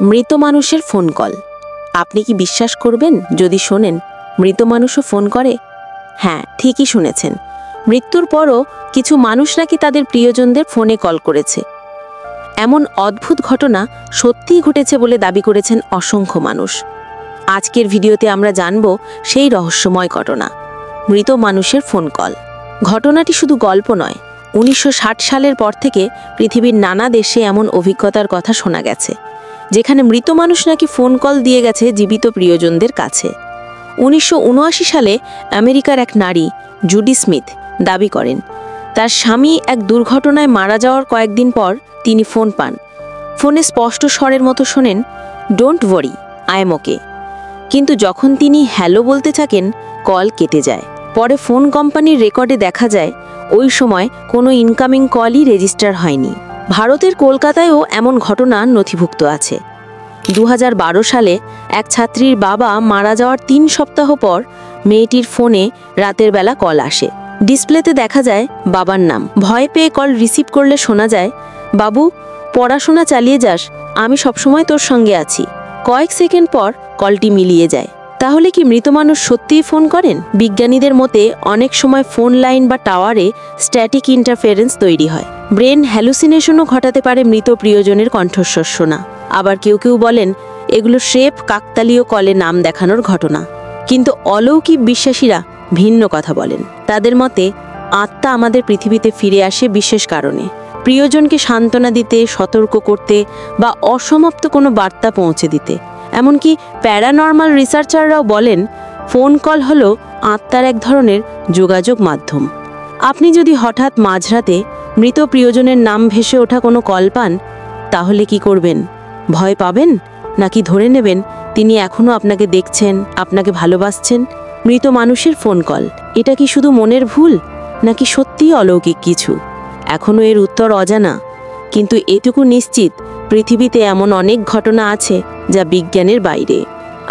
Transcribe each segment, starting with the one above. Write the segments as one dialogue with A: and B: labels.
A: মৃত মানুষের phone call. আপনি কি বিশ্বাস করবেন যদি শোনেন মৃত মানুষও ফোন করে? হ্যাঁ, ঠিকই শুনেছেন। মৃত্যুর পরও কিছু মানুষ নাকি তাদের প্রিয়জনদের ফোনে কল করেছে। এমন অদ্ভুত ঘটনা সত্যিই ঘটেছে বলে দাবি করেছেন অসংখ্য মানুষ। আজকের ভিডিওতে আমরা জানব সেই রহস্যময় ঘটনা, মৃত মানুষের ফোন কল। ঘটনাটি শুধু গল্প নয়, 1960 সালের পর থেকে পৃথিবীর নানা দেশে এমন অভিজ্ঞতার কথা শোনা গেছে, যেখানে মৃত মানুষ নাকি ফোন কল দিয়ে গেছে জীবিত প্রিয়জনদের কাছে। 1979 সালে আমেরিকার এক নারী জুডি স্মিথ দাবি করেন তার স্বামী এক দুর্ঘটনায় মারা যাওয়ার কয়েকদিন পর তিনি ফোন পান। ফোনে স্পষ্ট স্বরের মতো শোনেন, ডোন্ট ওয়ারি, আই এম ওকে। কিন্তু যখন তিনি হ্যালো বলতে থাকেন, কল কেটে যায়। পরে ফোন কোম্পানির রেকর্ডে দেখা যায় ওই সময় কোনো ইনকামিং কলই রেজিস্টার হয়নি। ভারতের কলকাতায়ও এমন ঘটনা নথিভুক্ত আছে। 2012 সালে এক ছাত্রীর বাবা মারা যাওয়ার 3 সপ্তাহ পর মেয়েটির ফোনে রাতের বেলা কল আসে। ডিসপ্লেতে দেখা যায় বাবার নাম। ভয় পেয়ে কল রিসিভ করলে শোনা যায়, বাবু, পড়াশোনা চালিয়ে যাস, আমি সবসময় তোর সঙ্গে আছি। কয়েক সেকেন্ড পর কলটি মিলিয়ে যায়। তাহলে কি মৃত মানুষ সত্যিই ফোন করেন? বিজ্ঞানীদের মতে অনেক সময় ফোন লাইন বা টাওয়ারে স্ট্যাটিক ইন্টারফারেন্স তৈরি হয়। ব্রেন হ্যালুসিনেশনও ঘটাতে পারে মৃত প্রিয়জনের কণ্ঠস্বর শোনা। আবার কেউ কেউ বলেন এগুলো স্রেফ কাকতালীয় কলে নাম দেখানোর ঘটনা। কিন্তু অলৌকিক বিশ্বাসীরা ভিন্ন কথা বলেন। তাদের মতে আত্মা আমাদের পৃথিবীতে ফিরে আসে বিশেষ কারণে, প্রিয়জনকে সান্ত্বনা দিতে, সতর্ক করতে বা অসমাপ্ত কোনো বার্তা পৌঁছে দিতে। এমনকি প্যারানর্মাল রিসার্চাররাও বলেন ফোন কল হলো আত্মার এক ধরনের যোগাযোগ মাধ্যম। আপনি যদি হঠাৎ মাঝরাতে মৃত প্রিয়জনের নাম ভেসে ওঠা কোনো কল পান, তাহলে কি করবেন? ভয় পাবেন, নাকি ধরে নেবেন তিনি এখনও আপনাকে দেখছেন, আপনাকে ভালোবাসছেন? মৃত মানুষের ফোন কল, এটা কি শুধু মনের ভুল, নাকি সত্যিই অলৌকিক কিছু? এখনও এর উত্তর অজানা, কিন্তু এটুকু নিশ্চিত, পৃথিবীতে এমন অনেক ঘটনা আছে যা বিজ্ঞানের বাইরে।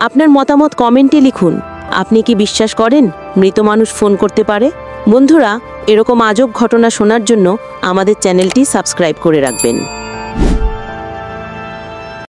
A: আপনার মতামত কমেন্টে লিখুন। আপনি কি বিশ্বাস করেন মৃত মানুষ ফোন করতে পারে? বন্ধুরা, এরকম আজব ঘটনা শোনার জন্য আমাদের চ্যানেলটি সাবস্ক্রাইব করে রাখবেন।